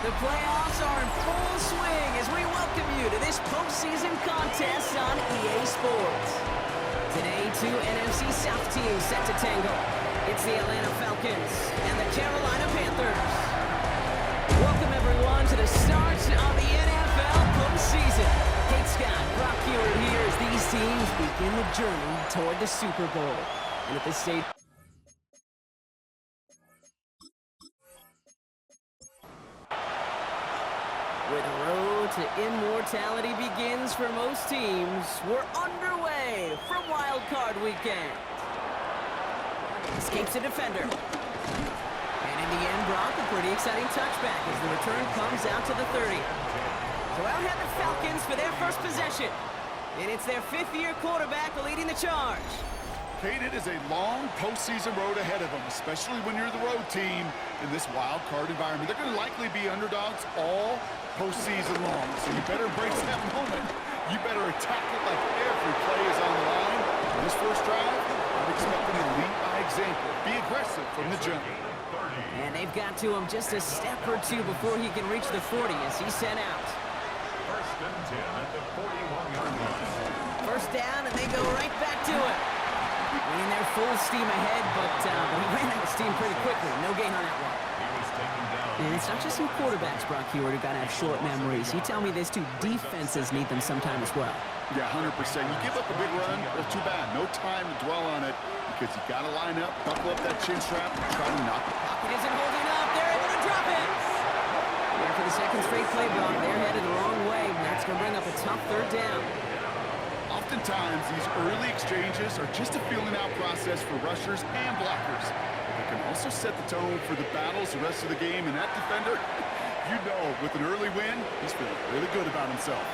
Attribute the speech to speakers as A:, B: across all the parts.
A: The playoffs are in full swing as we welcome you to this postseason contest on EA Sports. Today, two NFC South teams set to tangle. It's the Atlanta Falcons and the Carolina Panthers. Welcome, everyone, to the start of the NFL postseason. Kate Scott, Brock Hewer here as these teams begin the journey toward the Super Bowl. And at this stage, where the road to immortality begins for most teams, we're underway from Wild Card Weekend. Escapes a defender. And in the end, Brock, a pretty exciting touchback as the return comes out to the 30. So out head the Falcons for their first possession. And it's their fifth-year quarterback leading the charge.
B: Kate, it is a long postseason road ahead of them, especially when you're the road team in this wild card environment. They're going to likely be underdogs all postseason long, so you better embrace that moment. You better attack it like every play is on the line. In this first drive, I'm expecting to lead by example. Be aggressive from the jump.
A: And they've got to him just a step or two before he can reach the 40 as he's sent out.
C: First and 10 at the 41-yard line.
A: First down, and they go right back to it. Running their full steam ahead, but he ran out of steam pretty quickly. No gain on that one.
C: He was taken down.
A: And it's not just some quarterbacks, Brock Hewer, who got to have short memories. You tell me this too, defenses need them sometime as well.
B: Yeah, 100%. You give up a big run, well, too bad. No time to dwell on it because you got to line up, buckle up that chin strap, and try to knock it.
A: Pocket isn't holding up. They're able to drop it. And for the second straight play, Brock, they're headed the wrong way. That's going to bring up a tough third down.
B: Oftentimes, these early exchanges are just a feeling-out process for rushers and blockers. But they can also set the tone for the battles the rest of the game. And that defender, you know, with an early win, he's feeling really good about himself.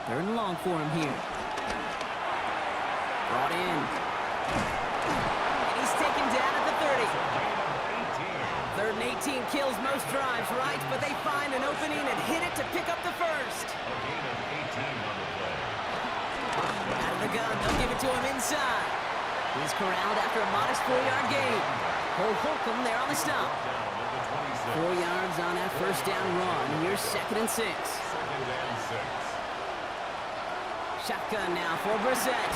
A: Third and long for him here. Brought in. And he's taken down at the 30. Third and 18 kills most drives, right? But they find an opening and hit it to pick up the first.
C: A gain of 18 on the play.
A: Out of the gun, they'll give it to him inside. He's corralled after a modest 4-yard gain. Holcomb there on the stop. 4 yards on that first down run. Here's second and 6.
C: Second and 6.
A: Shotgun now for Brissett.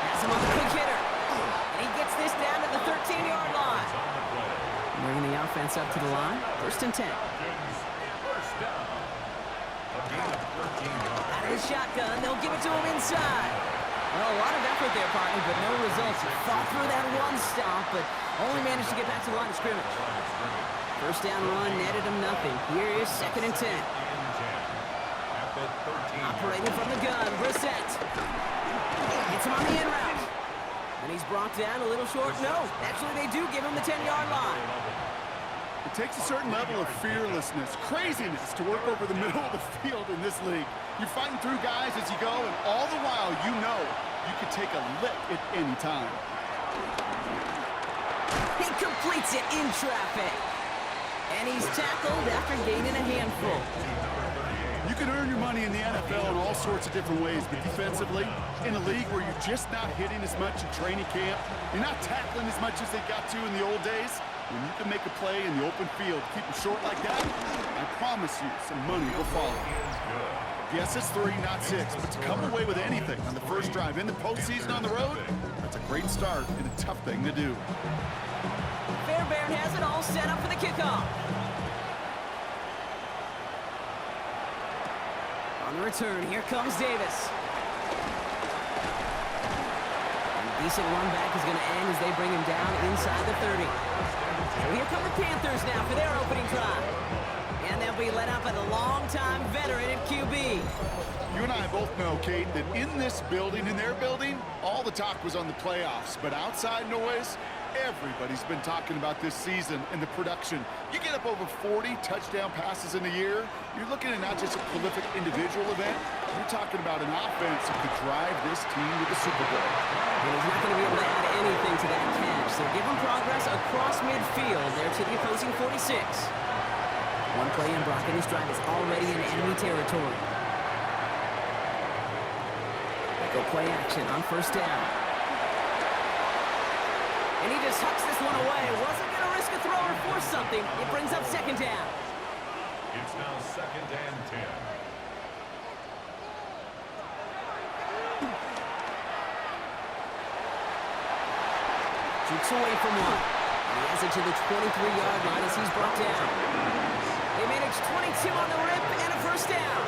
A: Has him on the quick hitter. And he gets this down to the 13-yard line. Bringing the offense up to the line. First and 10.
C: First down. A gain of 13 yards.
A: Out of the shotgun, they'll give it to him inside. Well, a lot of effort there, partner, but no results. He fought through that one stop, but only managed to get back to the line of scrimmage. First down run netted him nothing. Here is second and 10.
C: At the 13.
A: Operating from the gun, Brissett. Hits him on the in route. And he's brought down a little short. No, actually they do give him the 10-yard line.
B: It takes a certain level of fearlessness, craziness to work over the middle of the field in this league. You're fighting through guys as you go, and all the while you know you could take a lick at any time.
A: He completes it in traffic. And he's tackled after gaining a handful.
B: You can earn your money in the NFL in all sorts of different ways, but defensively, in a league where you're just not hitting as much in training camp, you're not tackling as much as they got to in the old days, when you can make a play in the open field, keep them short like that, I promise you some money will follow. Yes, it's 3, not 6, but to come away with anything on the first drive in the postseason on the road, that's a great start and a tough thing to do.
A: Fairbairn has it all set up for the kickoff. On the return, here comes Davis. And a decent run back is going to end as they bring him down inside the 30. So here come the Panthers now for their opening drive. And they'll be led up by the longtime veteran at QB.
B: You and I both know, Kate, that in this building, in their building, all the talk was on the playoffs. But outside noise, everybody's been talking about this season and the production. You get up over 40 touchdown passes in a year, you're looking at not just a prolific individual event, you're talking about an offense that could drive this team to the Super Bowl.
A: And he's not going to be able to add anything to that catch. So give him progress across midfield there to the opposing 46. One play in Brock, and his drive is already in enemy territory. They go play action on first down. And he just hucks this one away. Wasn't going to risk a throw or force something. It brings up second down.
C: It's now 2nd and 10.
A: Jukes away from one. And he has it to the 23-yard line as he's brought down. They manage 22 on the rip and a first down.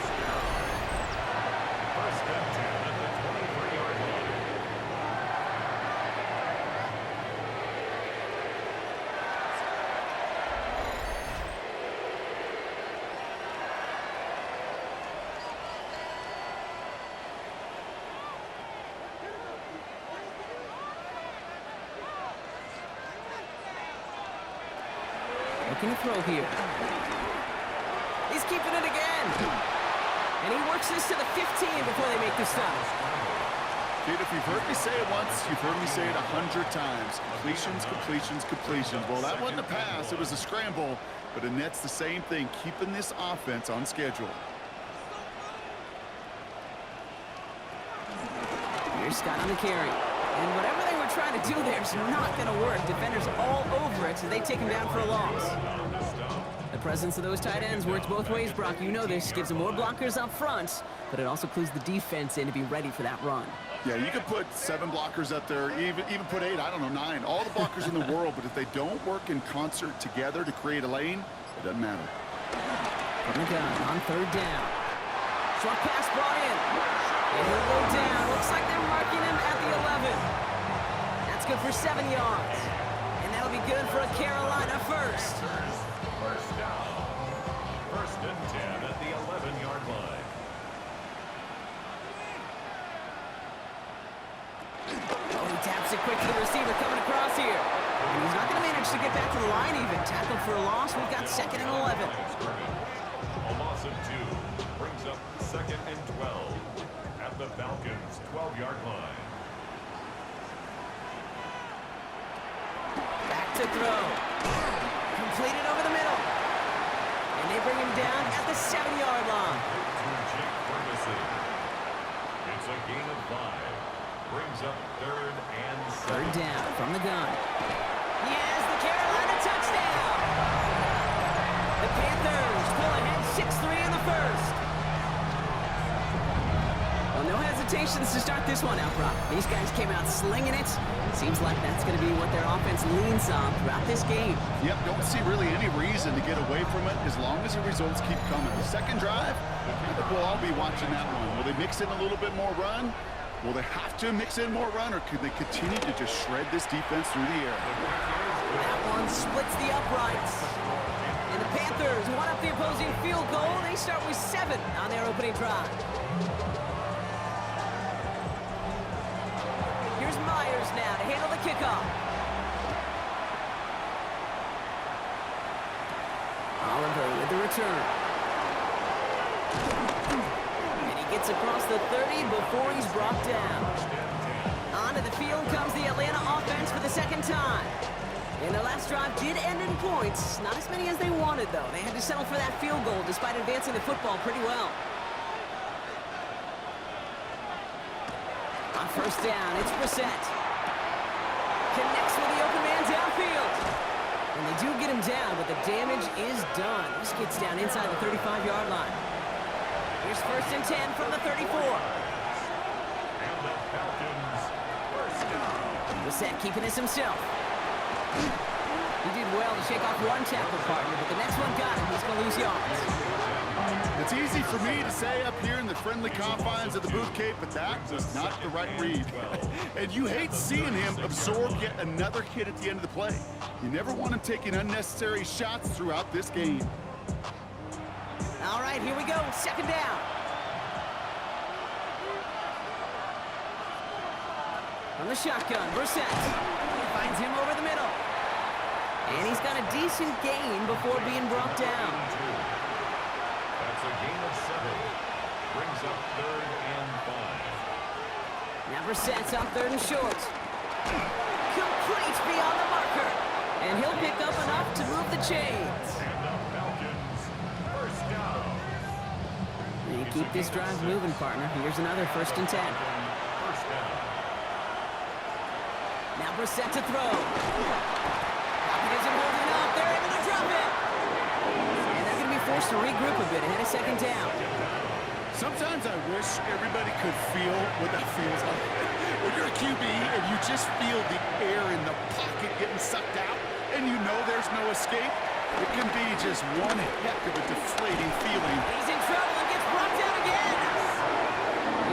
C: 1st and 10 at the 23-yard line.
A: Looking to throw here. He's keeping it again. And he works this to the 15 before they make the stop.
B: Kid, if you've heard me say it once, you've heard me say it 100 times. Completions, completions, completions. Well, that wasn't a pass. It was a scramble. But it nets the same thing, keeping this offense on schedule.
A: Here's Scott on the carry. And whatever they were trying to do there is not going to work. Defenders all over it, so they take him down for a loss. The presence of those tight ends works both ways, Brock. You know this. Gives them more blockers up front, but it also clues the defense in to be ready for that run.
B: Yeah, you could put 7 blockers up there, even put 8, I don't know, 9. All the blockers in the world, but if they don't work in concert together to create a lane, it doesn't matter.
A: From the gun on 3rd down. Short pass brought in. And he'll go down. Looks like they're marking him at the 11. That's good for 7 yards. And that'll be good for a Carolina first.
C: First down. 1st and 10 at the 11-yard line.
A: Oh, he taps it quick to the receiver coming across here. And he's not going to manage to get back to the line even. Tackled for a loss. We've got 2nd and 11.
C: A loss of 2 brings up 2nd and 12 at the Falcons' 12-yard line.
A: Back to throw. Completed over the middle. And they bring him down at the 7-yard line.
C: It's a gain of 5. Brings up 3rd and 7.
A: 3rd down from the gun. He has the Carolina touchdown. The Panthers pull ahead 6-3 in the first. Well, no hesitations to start this one out, Brock. These guys came out slinging it. Seems like that's going to be what their offense leans on throughout this game.
B: Yep, don't see really any reason to get away from it as long as the results keep coming. The second drive, I think we'll all be watching that one. Will they mix in a little bit more run? Will they have to mix in more run, or could they continue to just shred this defense through the air?
A: That one splits the uprights. And the Panthers one up the opposing field goal. They start with 7 on their opening drive. Here's Myers now to handle the kickoff. Oliver with the return. And he gets across the 30 before he's brought down. Onto the field comes the Atlanta offense for the 2nd time. And their last drive did end in points. Not as many as they wanted, though. They had to settle for that field goal despite advancing the football pretty well. On 1st down, it's Brissett. Connects with the open man downfield. And they do get him down, but the damage is done. This gets down inside the 35-yard line. Here's 1st and 10 from the 34.
C: And the Falcons' first down.
A: Brissett keeping this himself. He did well to shake off one tackle partner, but the next one got him. He's going to lose yards.
B: It's easy for me to say up here in the friendly confines of the boot cape, but that was not the right read. And you hate seeing him absorb yet another hit at the end of the play. You never want him taking unnecessary shots throughout this game.
A: All right, here we go. 2nd down. From the shotgun, Brissett. Finds him over the middle. And he's got a decent gain before being brought down.
C: That's a gain of 7. Brings up 3rd and 5.
A: Now Brissett's on 3rd and short. Complete beyond the marker. And he'll pick up enough to move the chains.
C: And the Falcons' first down.
A: And you keep this drive moving, partner. Here's another 1st and 10.
C: First down.
A: Now Brissett to throw. Pocket isn't holding up. They're able to drop it. And they're going to be forced to regroup a bit ahead of second down.
B: Sometimes I wish everybody could feel what that feels like. When you're a QB and you just feel the air in the pocket getting sucked out and you know there's no escape, it can be just one heck of a deflating feeling.
A: He's in trouble and gets brought down again.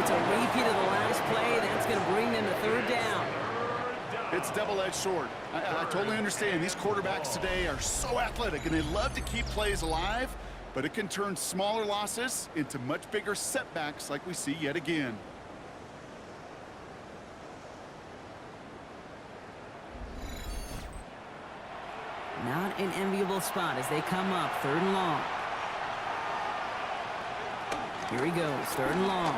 A: It's a repeat of the last play. That's going to bring them to third down.
B: It's double-edged sword. I totally understand. These quarterbacks today are so athletic, and they love to keep plays alive, but it can turn smaller losses into much bigger setbacks like we see yet again.
A: Not an enviable spot as they come up, third and long. Here he goes, third and long.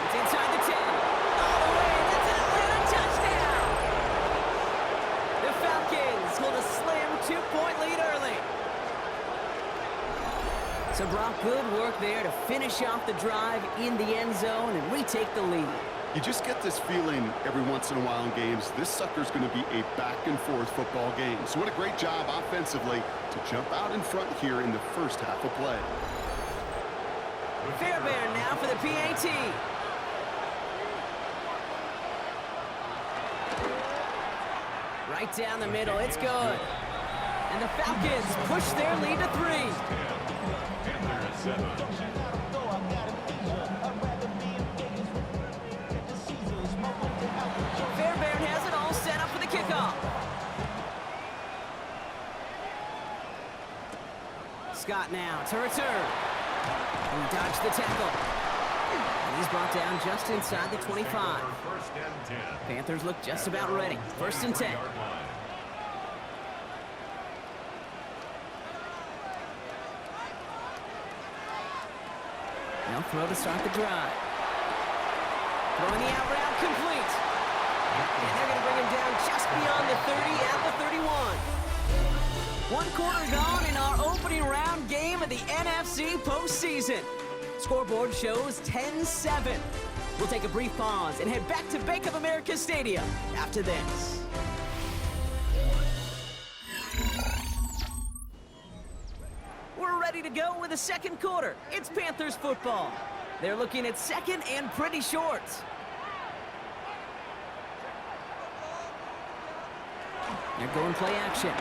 A: It's inside the 10. All the way, that's an Atlanta touchdown! The Falcons hold a slim 2-point lead early. So Brock, good work there to finish off the drive in the end zone and retake the lead.
B: You just get this feeling every once in a while in games. This sucker's going to be a back-and-forth football game. So what a great job offensively to jump out in front here in the first half of play.
A: Fairbairn now for the PAT. Right down the middle, it's good. And the Falcons push their lead to 3. Fairbairn has it all set up for the kickoff. Scott now to return. He dodged the tackle. And he's brought down just inside the 25. Panthers look just about ready. First and 10. Now throw to start the drive. Throwing the out route complete. And they're going to bring him down just beyond the 30 at the 31. 1 quarter gone in our opening round game of the NFC postseason. Scoreboard shows 10-7. We'll take a brief pause and head back to Bank of America Stadium after this. We're ready to go with the second quarter. It's Panthers football. They're looking at second and pretty short. They're going play action.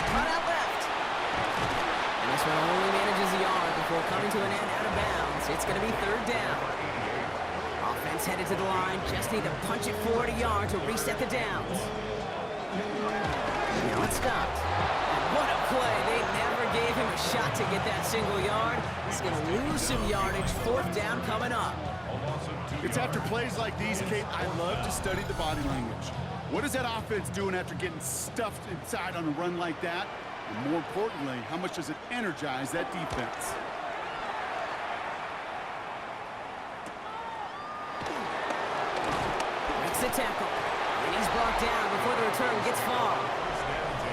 A: Cut out left. And this one only manages a yard before coming to an end out of bounds. It's going to be third down. Offense headed to the line. Just need to punch it forward a yard to reset the downs. Now it's stopped. And what a play. They never gave him a shot to get that single yard. He's going to lose some yardage. Fourth down coming up.
B: It's after plays like these, Kate, I love to study the body language. What is that offense doing after getting stuffed inside on a run like that? And more importantly, how much does it energize that defense?
A: Makes the tackle. And he's brought down before the return gets far.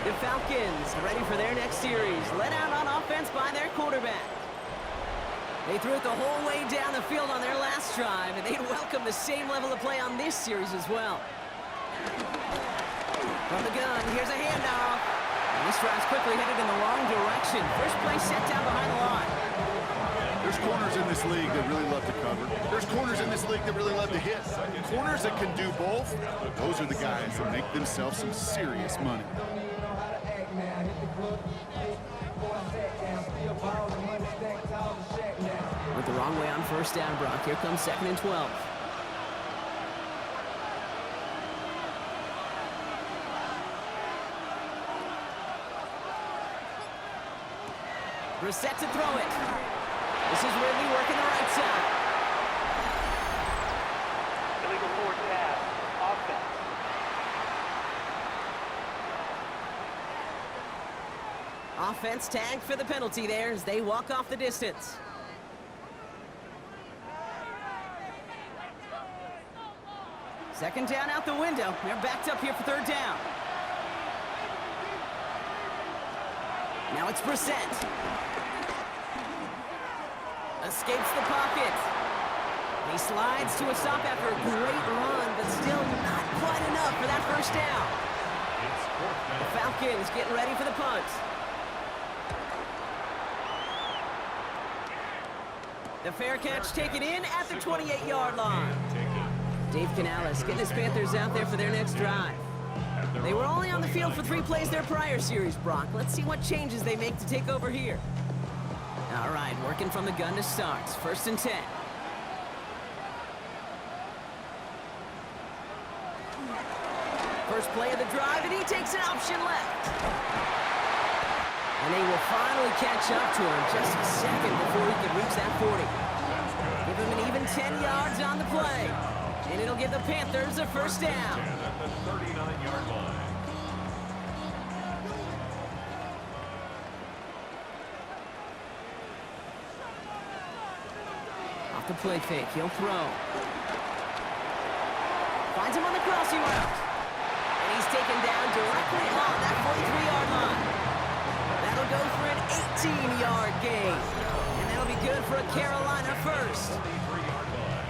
A: The Falcons ready for their next series. Let out on offense by their quarterback. They threw it the whole way down the field on their last drive, and they'd welcome the same level of play on this series as well. From the gun, here's a handoff. And this drive's quickly headed in the wrong direction. First play set down behind the line.
B: There's corners in this league that really love to cover. There's corners in this league that really love to hit. Corners that can do both, those are the guys that make themselves some serious money.
A: Went the wrong way on first down, Brock. Here comes second and 12. Brissett to throw it. This is Ridley working the right side.
D: Illegal forward pass. Offense.
A: Offense tagged for the penalty there as they walk off the distance. Second down out the window. They're backed up here for third down. Now it's Brissett. Escapes the pocket. He slides to a stop after a great run, but still not quite enough for that first down.
C: It's fourth
A: The
C: down.
A: Falcons getting ready for the punt. The fair catch taken in at the 28-yard line. Dave Canales getting his Panthers out there for their next drive. They were only on the field for 3 plays their prior series, Brock. Let's see what changes they make to take over here. All right, working from the gun to start. First and 10. First play of the drive, and he takes an option left. And they will finally catch up to him just a second before he can reach that 40. Give him an even 10 yards on the play. And it'll give the Panthers a first down.
C: At the 39-yard line.
A: Off the play fake, he'll throw. Finds him on the crossing route. And he's taken down directly on that 43-yard line. That'll go for an 18-yard gain. And that'll be good for a Carolina first.
C: 43-yard line.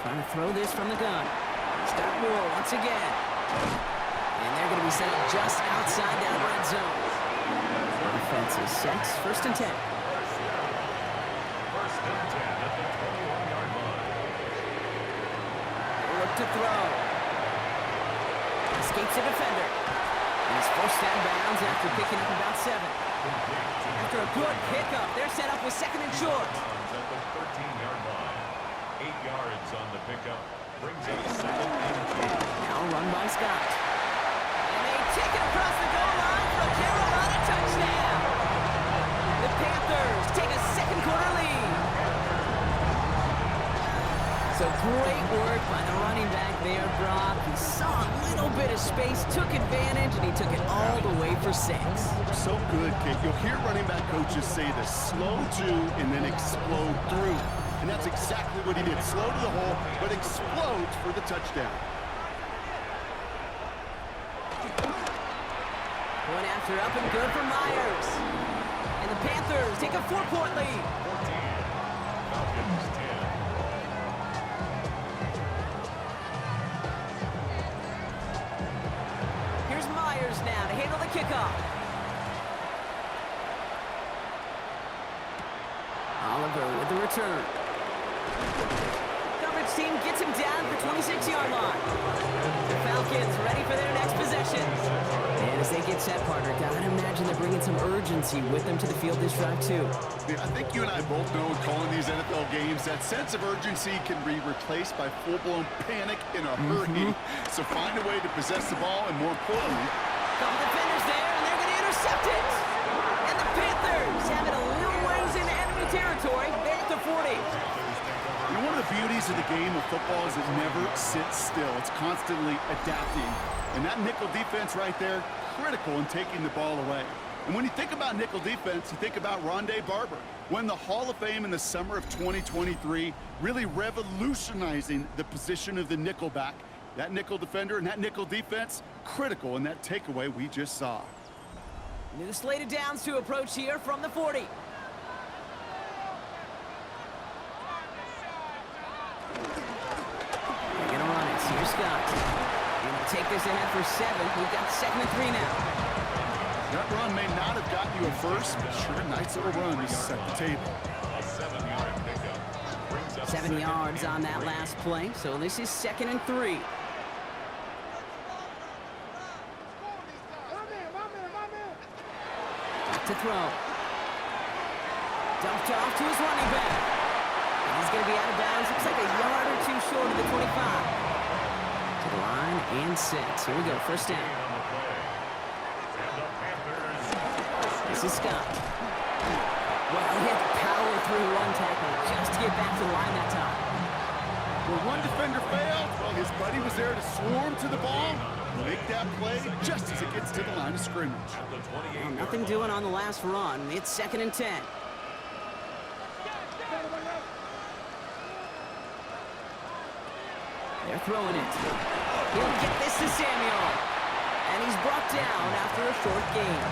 A: Trying to throw this from the gun. Start Moore once again. And they're going to be set up just outside that red zone. Defense is set. First and 10.
C: First and 10 at the 21-yard line.
A: Look to throw. Escapes the defender. And he's forced out of bounds after picking up about 7. After a good pickup, they're set up with second and short.
C: At the 13-yard line. 8 yards on the pickup. Brings up second and 2.
A: Now run by Scott. And they take it across the goal line for a Carolina touchdown. The Panthers take a second quarter lead. So great work by the running back there, Brock. He saw a little bit of space, took advantage, and he took it all the way for 6.
B: So good, Kate. You'll hear running back coaches say the slow to and then explode through. And that's exactly what he did. Slow to the hole, but explodes for the touchdown.
A: Point after up and good for Myers. And the Panthers take a 4-point lead.
C: 14. Falcons 10.
A: Here's Myers now to handle the kickoff. Oliver with the return. Coverage team gets him down at the 26-yard line. The Falcons ready for their next possession. And as they get set, partner, gotta imagine they're bringing some urgency with them to the field this drive, too.
B: Yeah, I think you and I both know in calling these NFL games, that sense of urgency can be replaced by full-blown panic in a hurry. So find a way to possess the ball, and more importantly,
A: Couple defenders there, and they're going to intercept it. And the Panthers have it a little ways into enemy territory. They're at the 40.
B: you know, one of the beauties of the game of football is it never sits still. It's constantly adapting. And that nickel defense right there, critical in taking the ball away. And when you think about nickel defense, you think about Rondé Barber, won the Hall of Fame in the summer of 2023, really revolutionizing the position of the nickelback. That nickel defender and that nickel defense, critical in that takeaway we just saw.
A: New slated downs to approach here from the 40. They're going to run it. Here's Scott. Going to take this ahead for 7. We've got second and 3 now.
B: That run may not have gotten you a first, but sure, nice little run to set the table.
C: A 7-yard pickup. Brings up
A: 7 yards on that last play, so this is second and 3. To throw. Dumped off to his running back. And he's going to be out of bounds. Looks like a yard or 2 short of the 25. To the line and set. Here we go, first down.
C: on the play. And the Panthers.
A: This is Scott. Well, he had to power through one tackle just to get back to the line that time.
B: When one defender failed, well, his buddy was there to swarm to the ball, make that play just as it gets to the line of scrimmage.
C: At the 28-yard
A: Nothing doing on the last run. It's second and 10. They're throwing it. He'll get this to Samuel. And he's brought down after a short gain.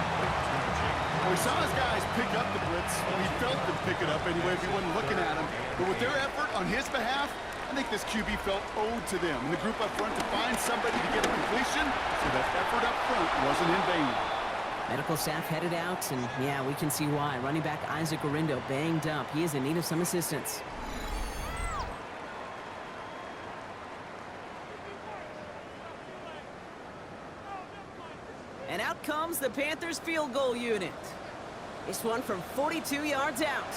B: Well, we saw his guys pick up the blitz. Well, he felt them pick it up anyway if he wasn't looking at him. But with their effort on his behalf, I think this QB felt owed to them. And the group up front to find somebody to get a completion, so that effort up front wasn't in vain.
A: Medical staff headed out, and yeah, we can see why. Running back Isaac Orindo banged up. He is in need of some assistance. And out comes the Panthers field goal unit. This one from 42 yards out.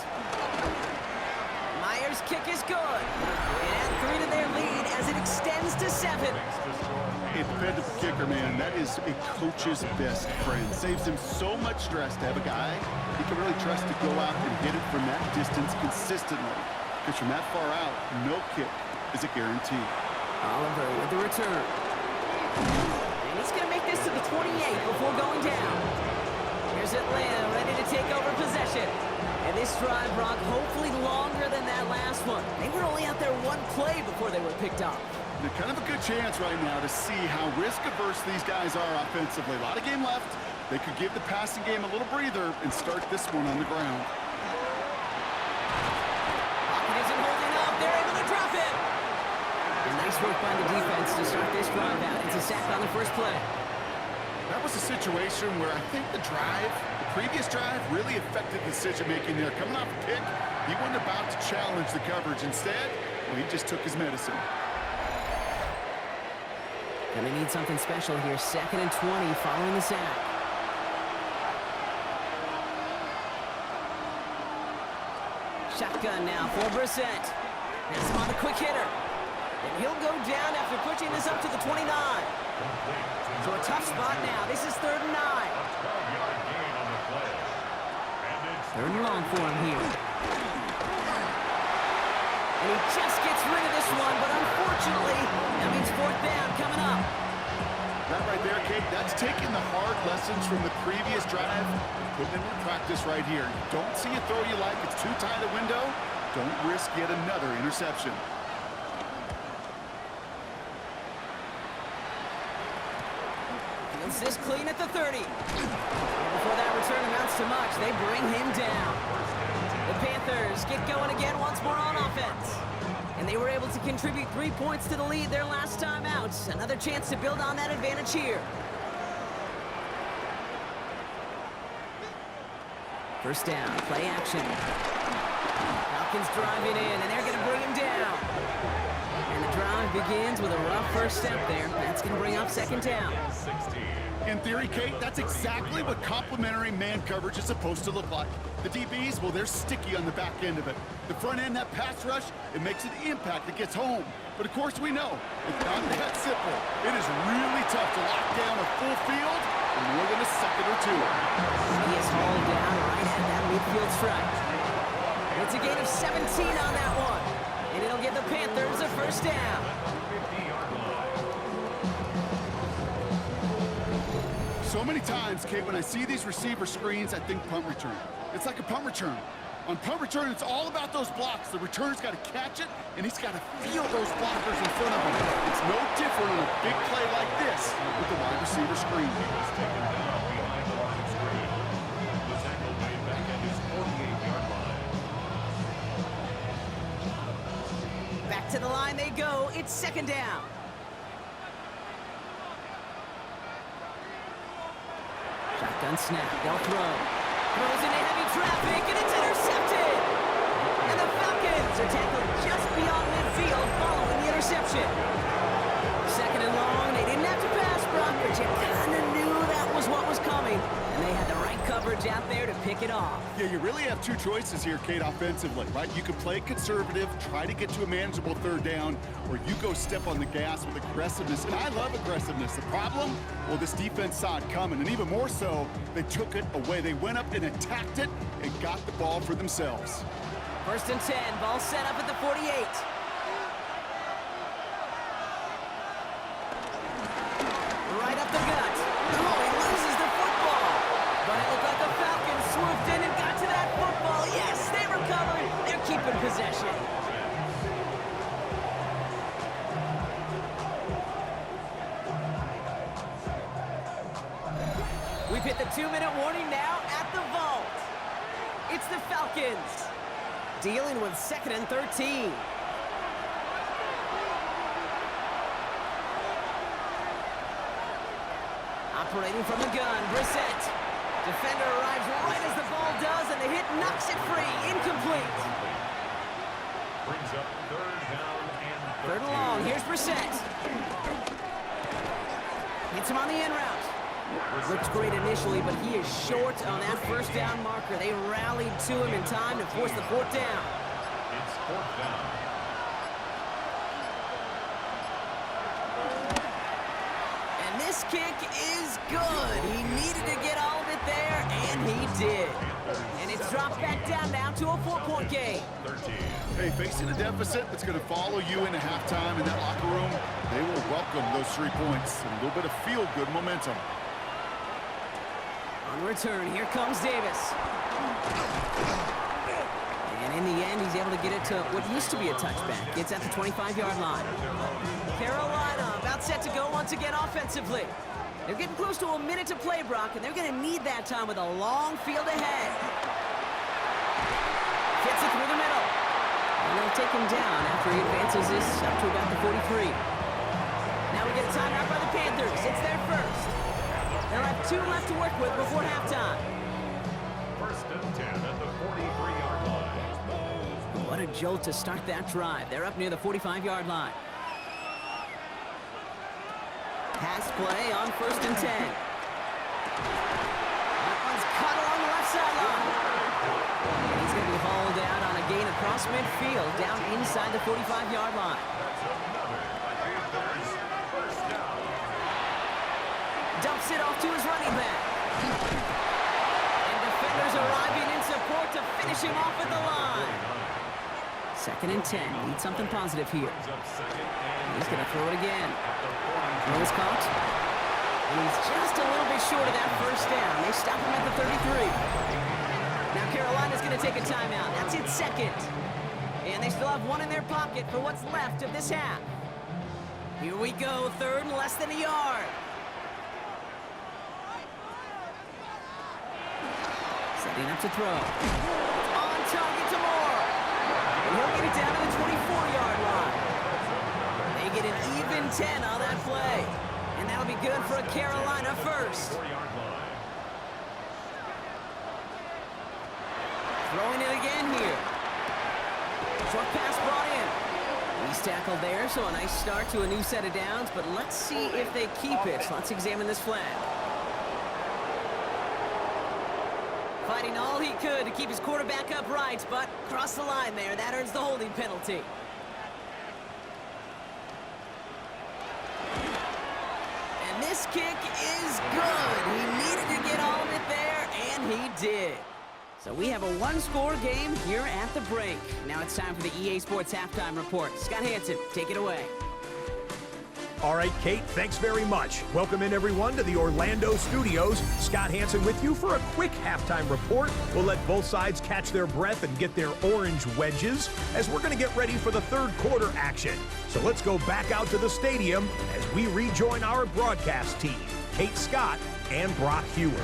A: Myers' kick is good. And add 3 to their lead as it extends to 7.
B: A defensive kicker, man, that is a coach's best friend. Saves him so much stress to have a guy he can really trust to go out and hit it from that distance consistently. Because from that far out, no kick is a guarantee.
A: Oliver with the return. And he's going to make this to the 28 before going down. Here's Atlanta ready to take over possession. And this drive, Brock, hopefully longer than that last one. They were only out there one play before they were picked up.
B: They're kind of a good chance right now to see how risk-averse these guys are offensively. A lot of game left. They could give the passing game a little breather and start this one on the ground.
A: Pocket isn't holding up. They're able to drop it. And nice work by the defense to start this drive out. It's a sack on the first play.
B: That was a situation where I think the previous drive, really affected decision-making there. Coming off a pick, he wasn't about to challenge the coverage. Instead, well, he just took his medicine.
A: Gonna need something special here. 2nd and 20 following the sack. Shotgun now for Brissett. That's him on the quick hitter. And he'll go down after pushing this up to the 29. So a tough spot now. This is 3rd and 9. 3rd and long for him here. And he just gets rid of this one, but unfortunately, that means 4th down coming up.
B: That right there, Kate, that's taking the hard lessons from the previous drive and putting them into practice right here. You don't see a throw you like, it's too tight a window. Don't risk yet another interception.
A: Feels this clean at the 30. And before that return amounts to much, they bring him down. The Panthers get going again once more on offense. And they were able to contribute 3 points to the lead their last time out. Another chance to build on that advantage here. First down, play action. Falcons driving in, and they're going to bring him down. And the drive begins with a rough first step there. That's going to bring up 2nd down.
B: In theory, Kate, that's exactly what complementary man coverage is supposed to look like. The DBs, well, they're sticky on the back end of it. The front end, that pass rush, it makes an impact. It gets home. But of course we know, it's not that simple. It is really tough to lock down a full field for more than a second or two.
A: He is hauled down right at that midfield strike. It's a gain of 17 on that one. And it'll give the Panthers a first down.
B: So many times, Kate, when I see these receiver screens, I think punt return. It's like a punt return. On punt return, it's all about those blocks. The returner's got to catch it, and he's got to feel those blockers in front of him. It's no different on a big play like this with the wide receiver screen.
A: Back to the line they go. It's 2nd down. Shotgun snap. They'll throw. Throws into heavy traffic, and it's intercepted. And the Falcons are tackled just beyond midfield following the interception. 2nd and long. They didn't have to pass, Brock, but you kind of knew that was what was coming. And they had the right coverage out there to pick it off.
B: Yeah, you really have 2 choices here, Kate, offensively, right? You can play conservative, try to get to a manageable 3rd down, or you go step on the gas with aggressiveness. And I love aggressiveness. The problem, well, this defense saw it coming, and even more so, they took it away. They went up and attacked it and got the ball for themselves.
A: 1st and 10, ball set up at the 48. Right up the gut. Oh, he loses the football. But it looked like the Falcons swooped in and got to that football. Yes, they recovered. They're keeping possession. We've hit the 2-minute warning now at the vault. It's the Falcons dealing with 2nd and 13. Operating from the gun, Brissett. Defender arrives right as the ball does, and the hit knocks it free. Incomplete.
C: Brings up 3rd down and 13.
A: 3rd and long. Here's Brissett. Hits him on the in route. Looks great initially, but he is short on that 1st down marker. They rallied to him in time to force the 4th down.
C: It's 4th down.
A: And this kick is good. He needed to get all of it there, and he did. And it's dropped back down now to a 4-point game.
C: 13.
B: Hey, facing a deficit that's going to follow you into halftime in that locker room, they will welcome those 3 points and a little bit of feel-good momentum.
A: On return, here comes Davis. And in the end, he's able to get it to what used to be a touchback. It's at the 25-yard line. Carolina about set to go once again offensively. They're getting close to a minute to play, Brock, and they're going to need that time with a long field ahead. Gets it through the middle. And they'll take him down after he advances this up to about the 43. Now we get a timeout by the Panthers. It's their first. They'll have 2 left to work with before halftime.
C: 1st and 10 at the 43-yard line.
A: What a jolt to start that drive. They're up near the 45-yard line. Pass play on 1st and 10. That one's cut along the left sideline. And he's going to be hauled out on a gain across midfield down inside the 45-yard line. Dumps it off to his running back. And defenders arriving in support to finish him off at the line. 2nd and 10. Need something positive here. He's going to throw it again. Throw is caught. And he's just a little bit short of that 1st down. They stop him at the 33. Now Carolina's going to take a timeout. That's its 2nd. And they still have 1 in their pocket for what's left of this half. Here we go. 3rd and less than a yard. Setting up to throw. On target to Moore. And he'll get it down to the 24-yard line. They get an even 10 on that play. And that'll be good for a Carolina first. Throwing it again here. Short pass brought in. He's tackled there, so a nice start to a new set of downs. But let's see if they keep it. Let's examine this flag. Fighting all he could to keep his quarterback upright, but crossed the line there. That earns the holding penalty. And this kick is good. He needed to get all of it there, and he did. So we have a 1-score game here at the break. Now it's time for the EA Sports Halftime Report. Scott Hansen, take it away.
E: All right, Kate, thanks very much. Welcome in, everyone, to the Orlando studios. Scott Hansen with you for a quick halftime report. We'll let both sides catch their breath and get their orange wedges as we're going to get ready for the 3rd quarter action. So let's go back out to the stadium as we rejoin our broadcast team, Kate Scott and Brock Hewer.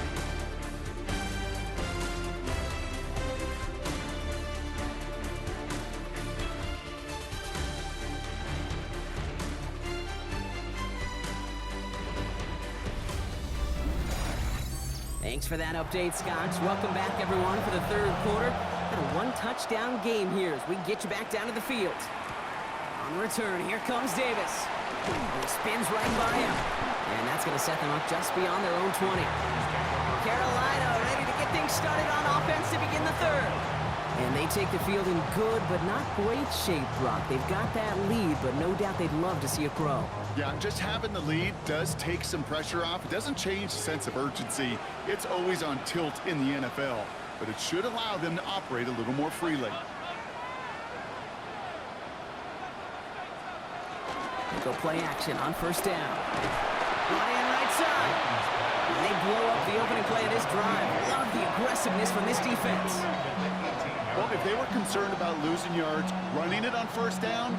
A: Thanks for that update, Scott. Welcome back, everyone, for the 3rd quarter. Got a 1-touchdown game here as we get you back down to the field. On return, here comes Davis. He spins right by him. And that's going to set them up just beyond their own 20. Carolina ready to get things started on offense to begin the 3rd. And they take the field in good but not great shape, Brock. They've got that lead, but no doubt they'd love to see it grow.
B: Yeah, just having the lead does take some pressure off. It doesn't change the sense of urgency. It's always on tilt in the NFL, but it should allow them to operate a little more freely.
A: Go play action on 1st down. Brought in right side. And they blow up the opening play of this drive. Love the aggressiveness from this defense.
B: Well, if they were concerned about losing yards, running it on 1st down,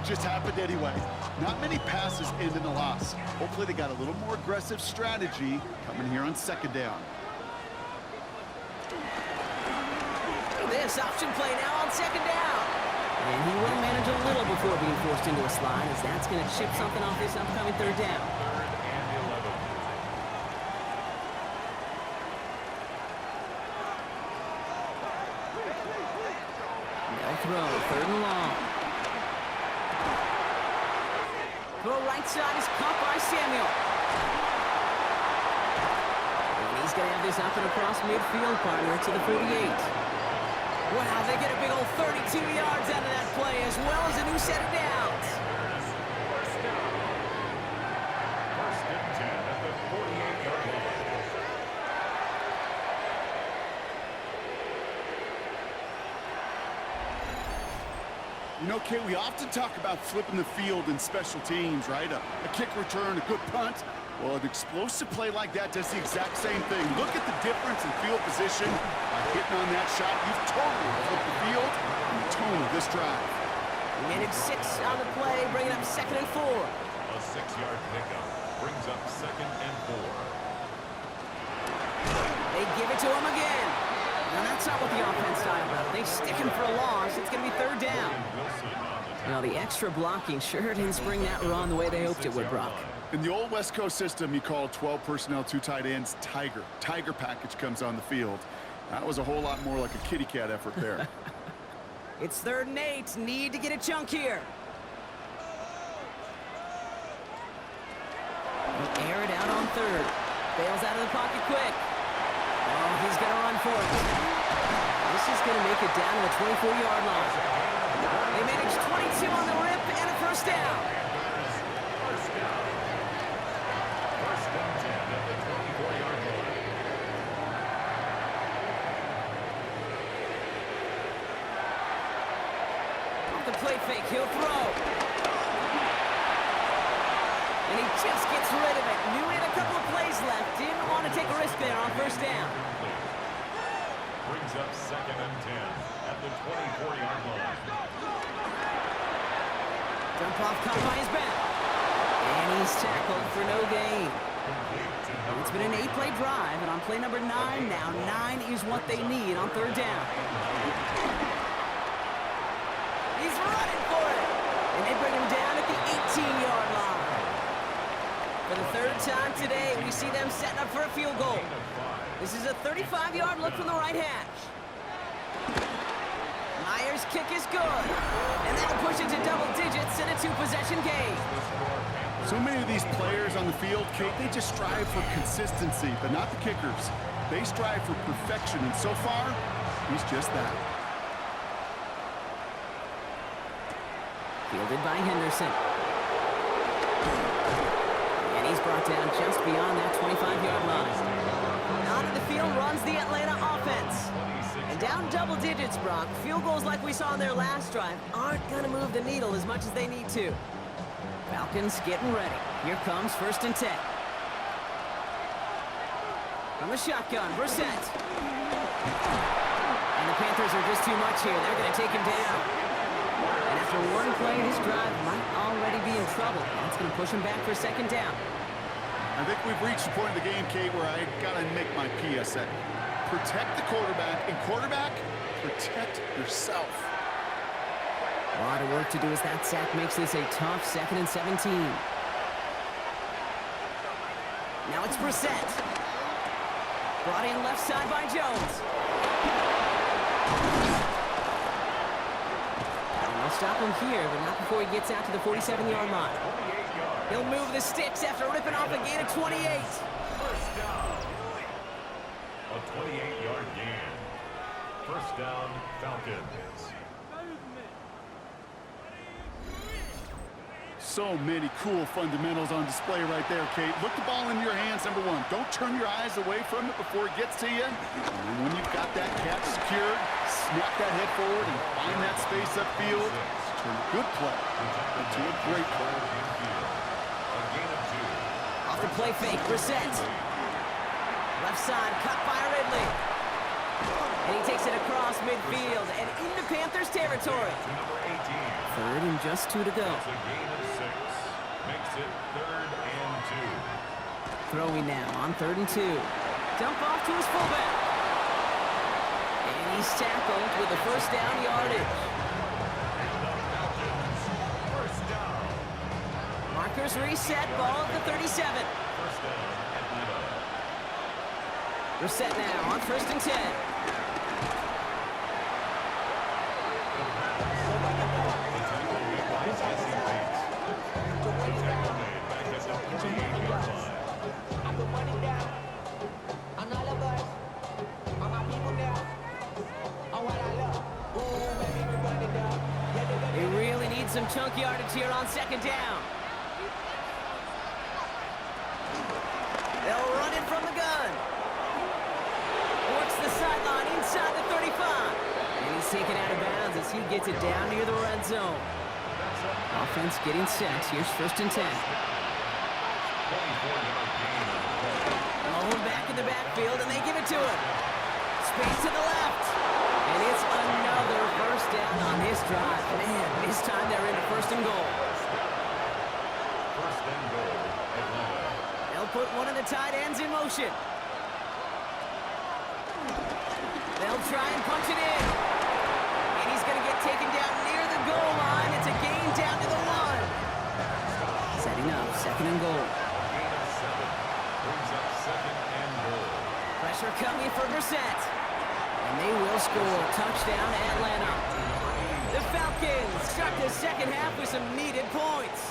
B: just happened anyway. Not many passes end in a loss. Hopefully they got a little more aggressive strategy coming here on second down.
A: This option play now on second down. And he will manage a little before being forced into a slide, as that's going to chip something off this upcoming third down.
C: Third and 11.
A: No throw, third and long. Throw right side is caught by Samuel. And he's going to have this up and across midfield, partner, to the 48. Wow, they get a big old 32 yards out of that play, as well as a new set of downs.
C: First down. First and 10 at the 48-yard line.
B: You know, Kate, we often talk about flipping the field in special teams, right? A kick return, a good punt. Well, an explosive play like that does the exact same thing. Look at the difference in field position. By hitting on that shot, you've totally flipped the field and the tone of this drive.
A: Minute 6 on the play, bringing up second and 4.
C: A 6-yard pickup brings up second and 4.
A: They give it to him again. Now that's not what the offense thought about. They stick him for a loss. It's going to be third down. Now the extra blocking sure didn't spring that run the way they hoped it would, Brock.
B: In the old West Coast system, you call 12 personnel, 2 tight ends, Tiger. Tiger package comes on the field. That was a whole lot more like a kitty cat effort there.
A: It's third and 8. Need to get a chunk here. He'll air it out on third. Bails out of the pocket quick. Oh, he's going to run for it. This is going to make it down to the 24-yard line. They manage 22 on the rip and a first down.
C: First down. First and 10 at the 24-yard line.
A: Off the play fake, he'll throw. And he just gets rid of it. Knew he had a couple of plays left. Didn't want to take a risk there on first down.
C: Brings up second and 10 at the 24-yard line.
A: Dump off caught by his back. And he's tackled for no gain. It's been an 8-play drive, and on play number 9 now, 9 is what they need on third down. He's running for it. And they bring him down at the 18-yard line. For the third time today, we see them setting up for a field goal. This is a 35-yard look from the right hash. Myers' kick is good. And that'll push it to double digits in a 2-possession game.
B: So many of these players on the field, Kate, they just strive for consistency, but not the kickers. They strive for perfection, and so far, he's just that.
A: Fielded by Henderson. And he's brought down just beyond that 25-yard line. Out of the field runs the Atlanta offense. And down double digits, Brock. Field goals like we saw in their last drive aren't going to move the needle as much as they need to. Falcons getting ready. Here comes first and 10. From the shotgun, Brissett. And the Panthers are just too much here. They're going to take him down. And after one play, this drive might already be in trouble. That's going to push him back for second down.
B: I think we've reached the point of the game, Kate, where I gotta make my PSA. Protect the quarterback, and quarterback, protect yourself.
A: A lot of work to do as that sack makes this a tough 2nd and 17. Now it's Brissett. Brought in left side by Jones. And they'll stop him here, but not before he gets out to the 47-yard line. He'll move the sticks after ripping off a gain of 28.
C: First down. A 28-yard gain. First down, Falcons.
B: So many cool fundamentals on display right there, Kate. Look the ball in your hands, number 1. Don't turn your eyes away from it before it gets to you. And when you've got that catch secured, snap that head forward and find that space upfield. Turn a good play into a great play.
A: Off the play fake, Brissett. Left side, cut by Ridley. And he takes it across midfield and into Panthers territory.
C: Number 18.
A: Third and just 2 to go.
C: It's a gain of 6. Makes it 3rd and 2.
A: Throwing now on 3rd and 2. Dump off to his fullback. And he's tackled with the first down yardage.
C: First down.
A: Markers reset, ball at the 37.
C: First down, Atlanta.
A: They're set now on 1st and 10. They really need some chunk yardage here on 2nd down. They'll run it from the gun. Works the sideline inside the 35. And he's taken out of bounds as he gets it down near the red zone. Offense getting set. Here's 1st and 10. Hold back in the backfield, and they give it to him. Space to the left. And it's another first down on this drive. Man, this time they're into 1st and goal.
C: First and goal, Atlanta.
A: They'll put one of the tight ends in motion. They'll try and punch it in. And he's going to get taken down near the goal line. It's a gain down to the 1. Setting up 2nd and goal.
C: Gain of 7. Brings up 2nd and goal.
A: Pressure coming for Brissett. And they will score. Touchdown, Atlanta. The Falcons start the 2nd half with some needed points.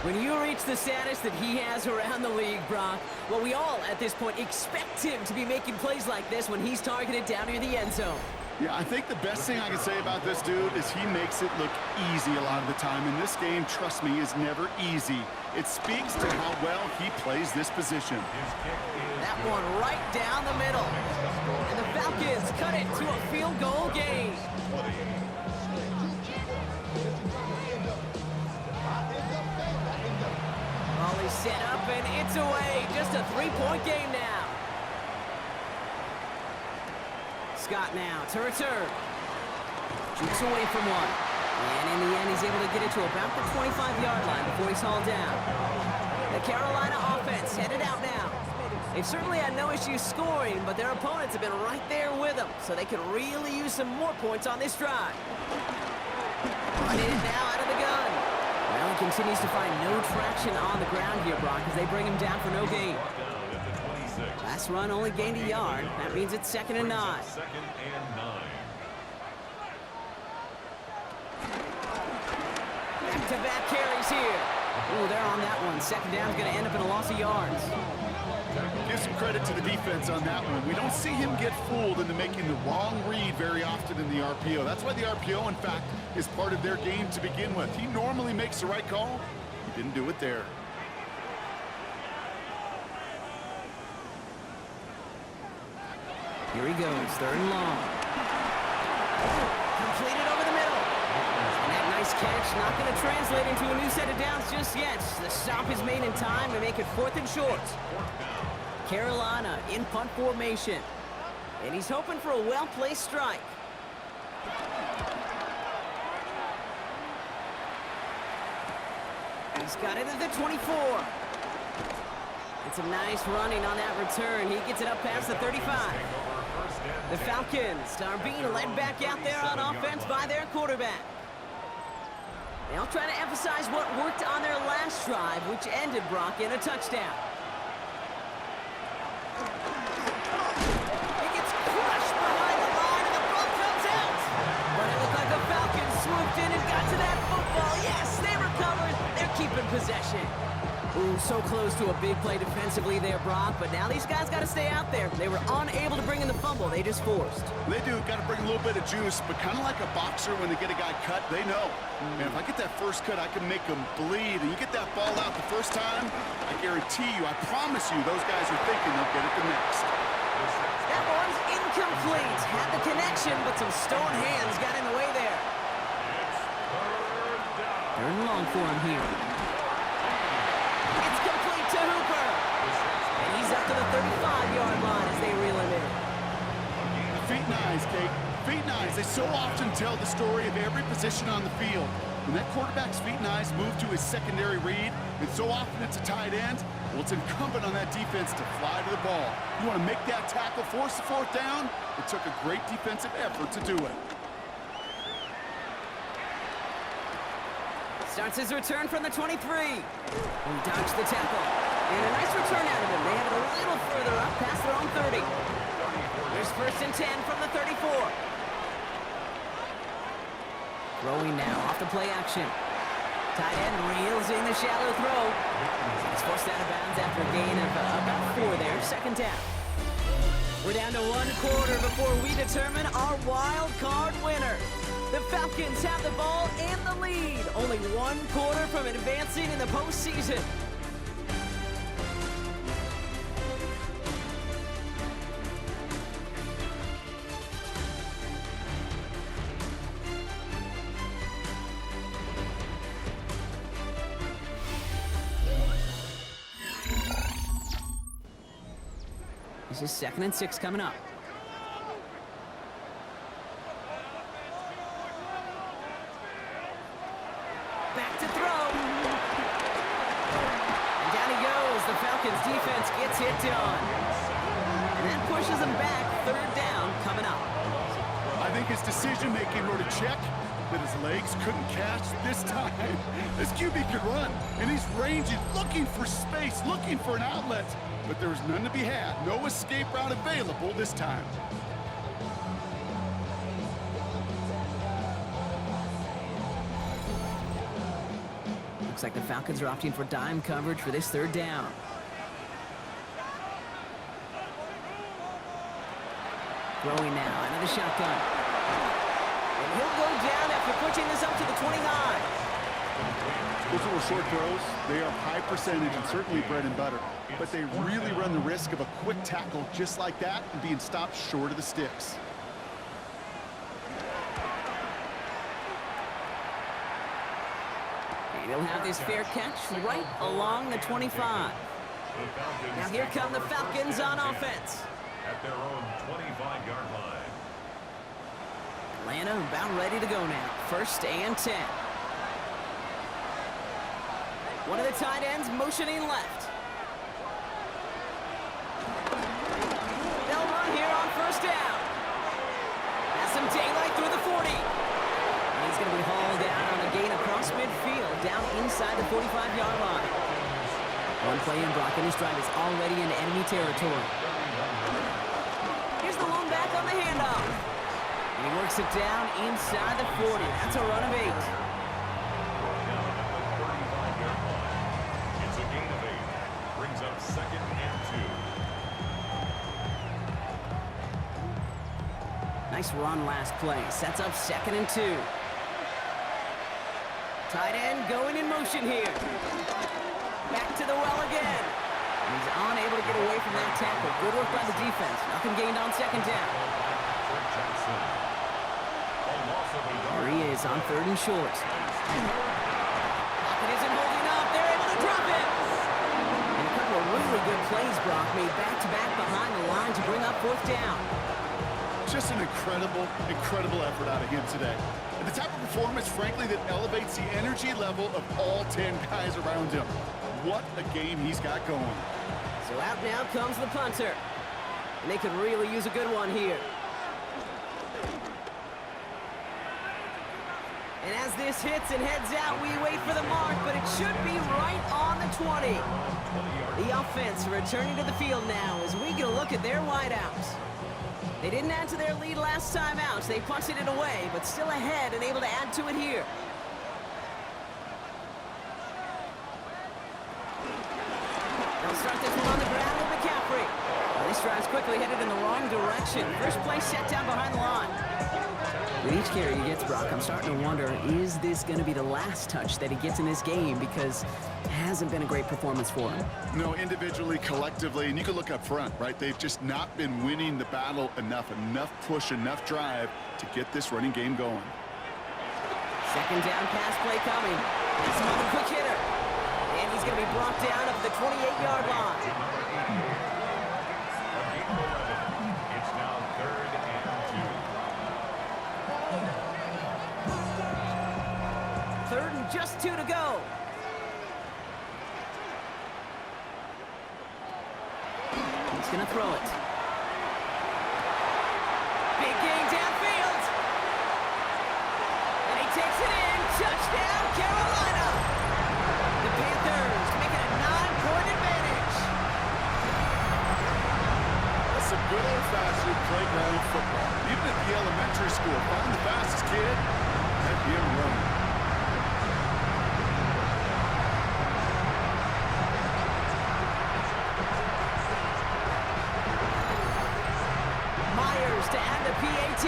A: When you reach the status that he has around the league, Brock, well, we all, at this point, expect him to be making plays like this when he's targeted down near the end zone.
B: Yeah, I think the best thing I can say about this dude is he makes it look easy a lot of the time. And this game, trust me, is never easy. It speaks to how well he plays this position.
C: His kick is
A: That
C: good.
A: one right down the middle. And the Falcons cut it to a field goal game. Volley set up, and it's away. Just a 3-point game now. Scott now to return. Jukes away from one. And in the end, he's able to get it to about the 25-yard line before he's hauled down. The Carolina offense headed out now. They've certainly had no issues scoring, but their opponents have been right there with them, so they could really use some more points on this drive. Running it now out of the gun. Well, he continues to find no traction on the ground here, Brock, as they bring him down for no gain.
C: Brought down at the 26.
A: Last run only gained a yard. That means it's 2nd and 9.
C: 2nd and 9.
A: Back-to-back carries here. Oh, they're on that one. 2nd down's going to end up in a loss of yards.
B: Give some credit to the defense on that one. We don't see him get fooled into making the wrong read very often in the RPO. That's why the RPO, in fact, is part of their game to begin with. He normally makes the right call. He didn't do it there.
A: Here he goes, 3rd and long. Completed over the middle. And that nice catch not going to translate into a new set of downs just yet. The stop is made in time to make it 4th and short. Carolina in punt formation. And he's hoping for a well-placed strike. He's got it at the 24. It's a nice running on that return. He gets it up past the 35. The Falcons are being led back out there on offense by their quarterback. They'll try to emphasize what worked on their last drive, which ended, Brock, in a touchdown. It gets crushed behind the line, and the ball comes out. But it looked like the Falcons swooped in and got to that football. Yes, they recovered. They're keeping possession. Ooh, so close to a big play defensively there, Brock, but now these guys got to stay out there. They were unable to bring in the fumble. They just forced.
B: They do. Got to bring a little bit of juice, but kind of like a boxer when they get a guy cut, they know. And if I get that first cut, I can make them bleed. And you get that ball out the first time, I guarantee you, I promise you, those guys are thinking they'll get it the next.
A: That one's incomplete. Had the connection, but some stone hands got in the way there. 3rd and long for him here. It's complete to Hooper. And he's up to the 35-yard line as they
B: feet and eyes, Kate. Feet and eyes. They so often tell the story of every position on the field. When that quarterback's feet and eyes move to his secondary read, and so often it's a tight end, well, it's incumbent on that defense to fly to the ball. You want to make that tackle, force the fourth down? It took a great defensive effort to do it.
A: Starts his return from the 23. He dodged the tackle. And a nice return out of him. They have it a little further up past their own 30. There's 1st and 10 from the 34. Throwing now off the play action. Tight end reels in the shallow throw. He's forced out of bounds after a gain of about 4 there. 2nd down. We're down to 1 quarter before we determine our wild card winner. The Falcons have the ball and the lead. Only 1 quarter from advancing in the postseason. This is 2nd and 6 coming up. Back to throw. And down he goes. The Falcons defense gets hit done. And that pushes them back. 3rd down coming up.
B: I think his decision-making wrote a check that his legs couldn't catch this time. This QB could run, and he's ranging, looking for space, looking for an outlet. But there was none to be had. No escape route available this time.
A: Looks like the Falcons are opting for dime coverage for this 3rd down. Throwing now out of the shotgun. And he'll go down after pushing this up to the 29.
B: Those little short throws, they are high percentage and certainly bread and butter. But they really run the risk of a quick tackle just like that and being stopped short of the sticks.
A: And he'll have this fair catch right along the 25. Now here come the Falcons on offense.
C: At their own 25-yard line.
A: Atlanta about ready to go now. 1st and 10. One of the tight ends motioning left. They'll run here on 1st down. Has some daylight through the 40. And he's going to be hauled down on a gain across midfield, down inside the 45-yard line. One play in blocking his drive is already in enemy territory. Here's the lone back on the handoff. And he works it down inside the 40. That's a run of 8.
C: It's a gain of 8. Brings up 2nd and 2.
A: Nice run last play. Sets up 2nd and 2. Tight end going in motion here. Back to the well again. He's unable to get away from that tackle. Good work by the defense. Nothing gained on 2nd down. There he is on 3rd and short. Pocket isn't holding up. They're able to drop it. And a couple of really good plays, Brock, made back-to-back behind the line to bring up 4th down.
B: Just an incredible effort out of him today. And the type of performance, frankly, that elevates the energy level of all 10 guys around him. What a game he's got going.
A: So out now comes the punter. And they could really use a good one here. And as this hits and heads out, we wait for the mark, but it should be right on the 20. The offense returning to the field now as we get a look at their wideouts. They didn't add to their lead last time out. They punted it away, but still ahead and able to add to it here. They'll start this one on the ground with McCaffrey. Well, this drive's quickly headed in the wrong direction. First play set down behind the line. With each carry he gets, Brock, I'm starting to wonder, is this going to be the last touch that he gets in this game? Because it hasn't been a great performance for him.
B: No, individually, collectively, and you can look up front, right? They've just not been winning the battle enough push, enough drive to get this running game going.
A: 2nd down pass play coming. That's another quick hitter. And he's going to be brought down up the 28-yard line.
C: It's now 3rd and
A: 3rd and just 2 to go. He's going to throw it. Big gain downfield. And he takes it in. Touchdown, Carolina. The Panthers make it a 9-point advantage.
B: That's some good old-fashioned playground football. Even at the elementary school, find the fastest kid, let him run.
A: Myers to add the PAT.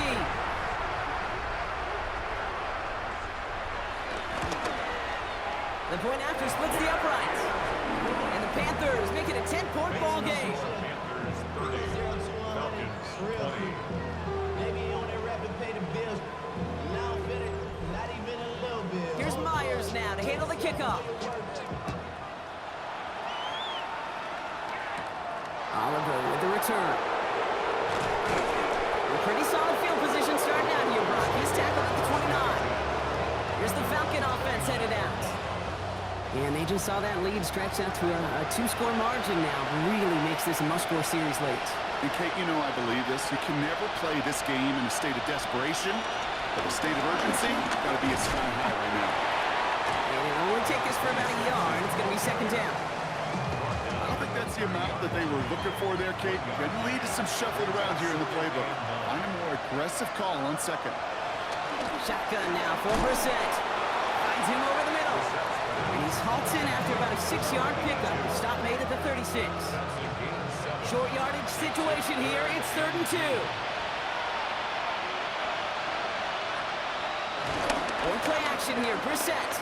A: The point after splits the uprights. And the Panthers make it a 10-point ball game.
C: Panthers 30, Falcons 20.
F: Maybe he on that rapid pay the bills. Now fit it, not even a little bit.
A: Here's Myers now to handle the kickoff. Oliver with the return. A pretty solid field position starting out here, Brock. He's tackled at the 29. Here's the Falcon offense headed out. And they just saw that lead stretch out to a 2-score margin now. Really makes this a must-score series late.
B: And Kate, you know I believe this. You can never play this game in a state of desperation, but a state of urgency got to be at sky high right now.
A: And it'll only take us for about a yard. It's going to be 2nd down.
B: I don't think that's the amount that they were looking for there, Kate. Could lead to some shuffling around here in the playbook. Find a more aggressive call on 2nd.
A: Shotgun now for Brissett. Finds him over the middle. And he's halted after about a 6-yard pickup. Stop made at the 36. Short yardage situation here. It's 3rd and 2. Or play action here. Brissett.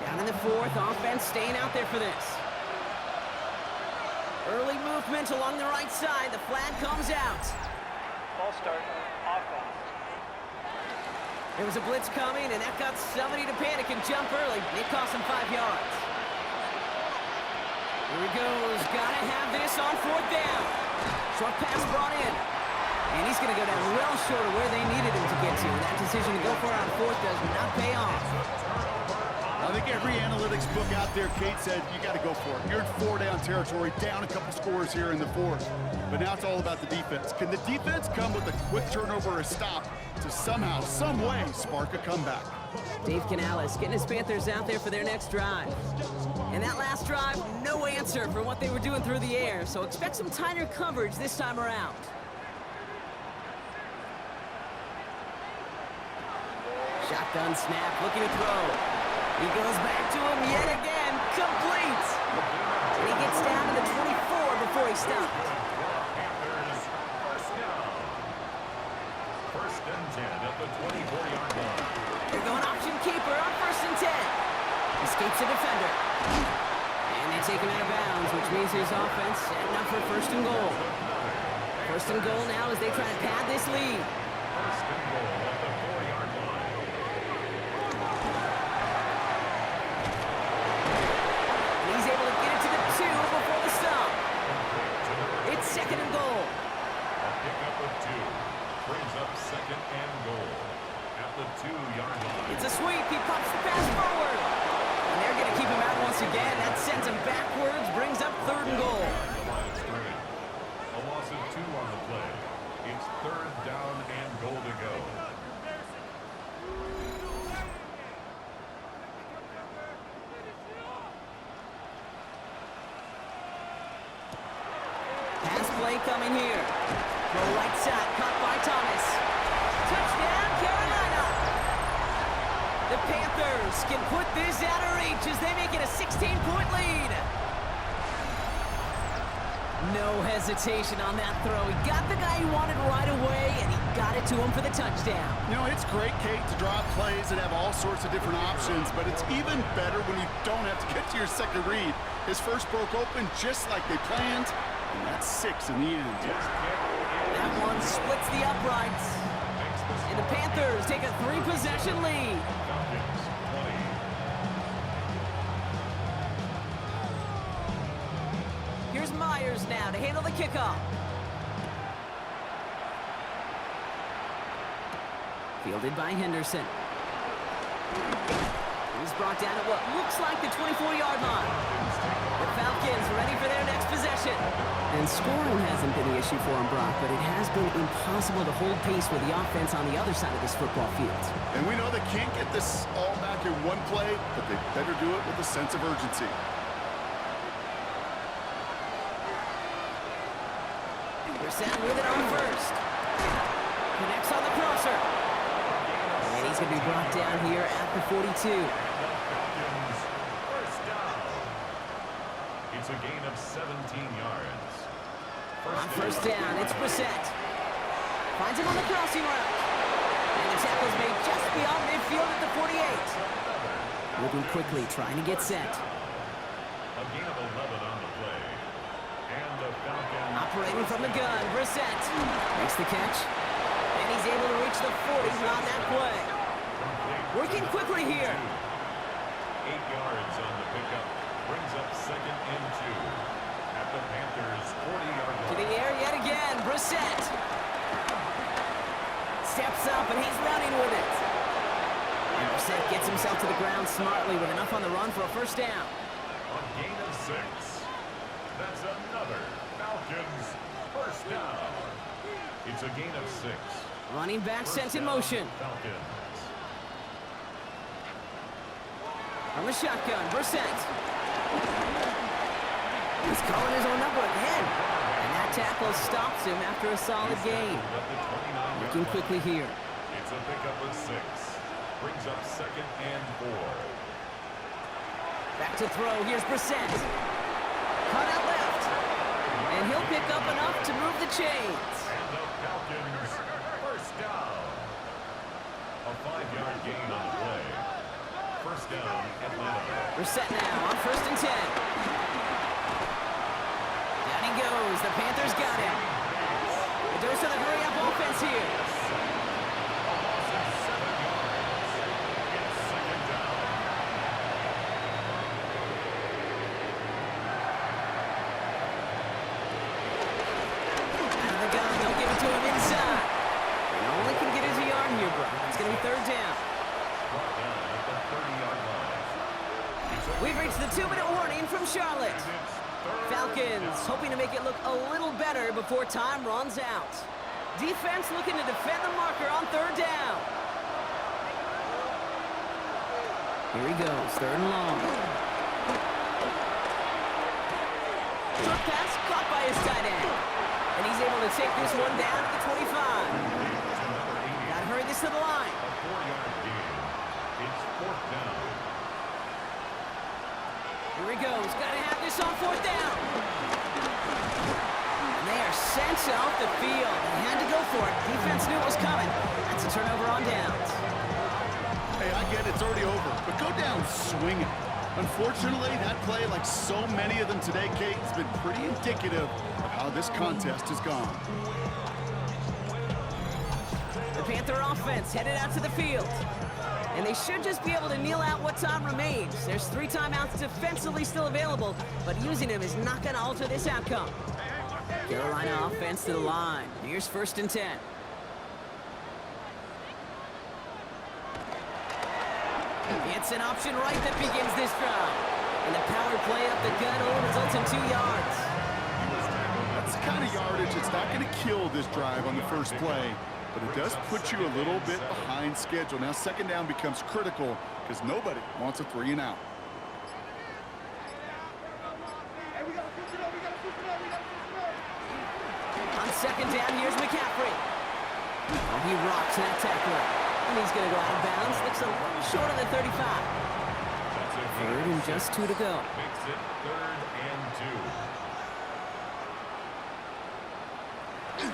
A: Down in the 4th, offense staying out there for this. Early movement along the right side. The flag comes out.
D: Ball start, offense.
A: There was a blitz coming, and that got somebody to panic and jump early. It cost him 5 yards. Here he goes. Gotta have this on 4th down. Short pass brought in. And he's going to go down well short of where they needed him to get to. That decision to go for it on 4th does not pay off.
B: I think every analytics book out there, Kate, said you got to go for it. You're in 4-down territory, down a couple scores here in the 4th. But now it's all about the defense. Can the defense come with a quick turnover or a stop to somehow, some way, spark a comeback?
A: Dave Canales getting his Panthers out there for their next drive. And that last drive, no answer for what they were doing through the air. So expect some tighter coverage this time around. Shotgun snap, looking to throw. He goes back to him yet again, complete. And he gets down to the 24 before he stopped.
C: Panthers first down. 1st and 10 at the 24-yard line.
A: They're going option keeper on 1st and 10. Escapes the defender. And they take him out of bounds, which means his offense setting up for 1st and goal. 1st and goal now as they try to pad this lead.
C: 1st and goal at the 4-yard line.
A: And he's able to get it to the 2 before the stop. It's 2nd and goal.
C: A pickup of 2 brings up 2nd and goal at the 2-yard line.
A: It's a sweep. He pops the pass forward. And they're going to keep him out once again. That sends him backwards, brings up 3rd and goal.
C: Line of scrimmage. A loss of 2 on the play. It's 3rd down and goal to go.
A: Pass play coming here. Throw right side, caught by Thomas. Touchdown, Carolina! The Panthers can put this out of reach as they make it a 16-point lead. No hesitation on that throw. He got the guy he wanted right away, and he got it to him for the touchdown.
B: You know, it's great, Kate, to draw up plays and have all sorts of different options, but it's even better when you don't have to get to your second read. His first broke open just like they planned, and that's 6 in the end.
A: That one splits the uprights.
C: Makes
A: And the Panthers take a 3-possession lead.
C: Falcons 20.
A: Here's Myers now to handle the kickoff. Fielded by Henderson. He's brought down at what looks like the 24-yard line. The Falcons ready for their next possession. And scoring hasn't been the issue for them, Brock, but it has been impossible to hold pace with the offense on the other side of this football field.
B: And we know they can't get this all back in one play, but they better do it with a sense of urgency.
A: Brissett with it on first. Connects on the crosser. And he's going to be brought down here at the 42.
C: Falcons first down. It's a gain of 17 yards.
A: On first down, it's Brissett. Finds him on the crossing route. And the tackle's made just beyond midfield at the 48. Moving quickly, trying to get set.
C: A gain of 11 on the play. And the Falcons
A: Operating from the gun, Brissett makes the catch. And he's able to reach the 40 on that play. Working quickly here.
C: 8 yards on the pickup. Brings up 2nd and 2. At the Panthers 40-yard line.
A: To the air yet again, Brissett. Steps up and he's running with it. And Brissett gets himself to the ground smartly with enough on the run for a first down.
C: A gain of 6. That's another Falcons first down. It's a gain of 6.
A: Running back sent in motion.
C: Falcons.
A: From the shotgun, Brissett. He's calling his own number again. And that tackle stops him after a solid gain.
C: At the 29-yard
A: Looking
C: line.
A: quickly here.
C: It's a pickup of 6. Brings up 2nd and 4.
A: Back to throw. Here's Brissett. Cut out left. And he'll pick up enough to move the chains.
C: And the Falcons first down. A 5-yard gain on the play. First down, Atlanta.
A: Brissett now on first and 10. Down he goes. The Panthers got him. The dose of the hurry-up offense here.
C: It's 2nd down.
A: Out of the gun. They'll give it to him inside. And only can get his yard here, bro. It's going to be third down.
C: Brought down at the 30-yard line.
A: We've reached the 2-minute warning from Charlotte. Falcons hoping to make it look a little better before time runs out. Defense looking to defend the marker on third down. Here he goes, third and long. Short pass caught by his tight end. And he's able to take this one down at the 25. Gotta hurry this to the line.
C: A 4-yard gain. It's 4th down.
A: Here he goes. Gotta have this on fourth down. And they are sent off the field. They had to go for it. Defense knew it was coming. That's a turnover on downs.
B: Hey, I get it's already over, but go down swinging. Unfortunately, that play, like so many of them today, Kate, has been pretty indicative of how this contest has gone.
A: The Panther offense headed out to the field. And they should just be able to kneel out what time remains. There's 3 timeouts defensively still available, but using them is not going to alter this outcome. Carolina offense to the line. Here's first and 10. It's an option right that begins this drive. And the power play up the gut only results in 2 yards.
B: That's the kind of yardage that's not going to kill this drive on the first play, but it does put you a little bit behind schedule. Now second down becomes critical because nobody wants a 3 and out.
A: On second down, here's McCaffrey. Oh, he rocks that tackler. And he's going to go out of bounds. Looks a little short of the 35.
C: That's a
A: Third and just 2 to go.
C: Makes it 3rd and 2.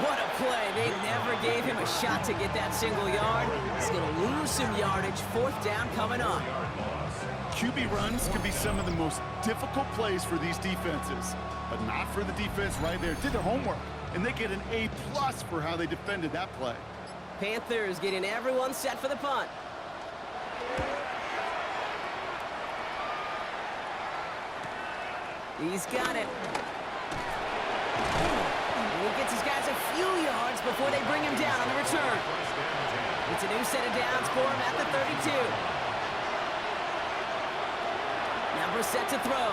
A: What a play. They never gave him a shot to get that single yard. He's going to lose some yardage. Fourth down coming up.
B: QB runs can be some of the most difficult plays for these defenses, but not for the defense right there. Did their homework. and they get an A+ for how they defended that play.
A: Panthers getting everyone set for the punt. He's got it. And he gets his guys a few yards before they bring him down on the return. It's a new set of downs for him at the 32. Now Brissett to throw.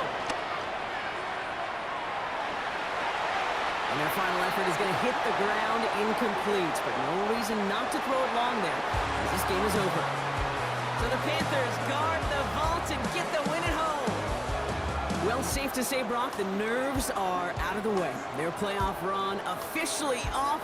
A: And their final effort is going to hit the ground incomplete, but no reason not to throw it long there, as this game is over. So the Panthers guard the vault and get the win at home. Well, safe to say, Brock, the nerves are out of the way. Their playoff run officially off.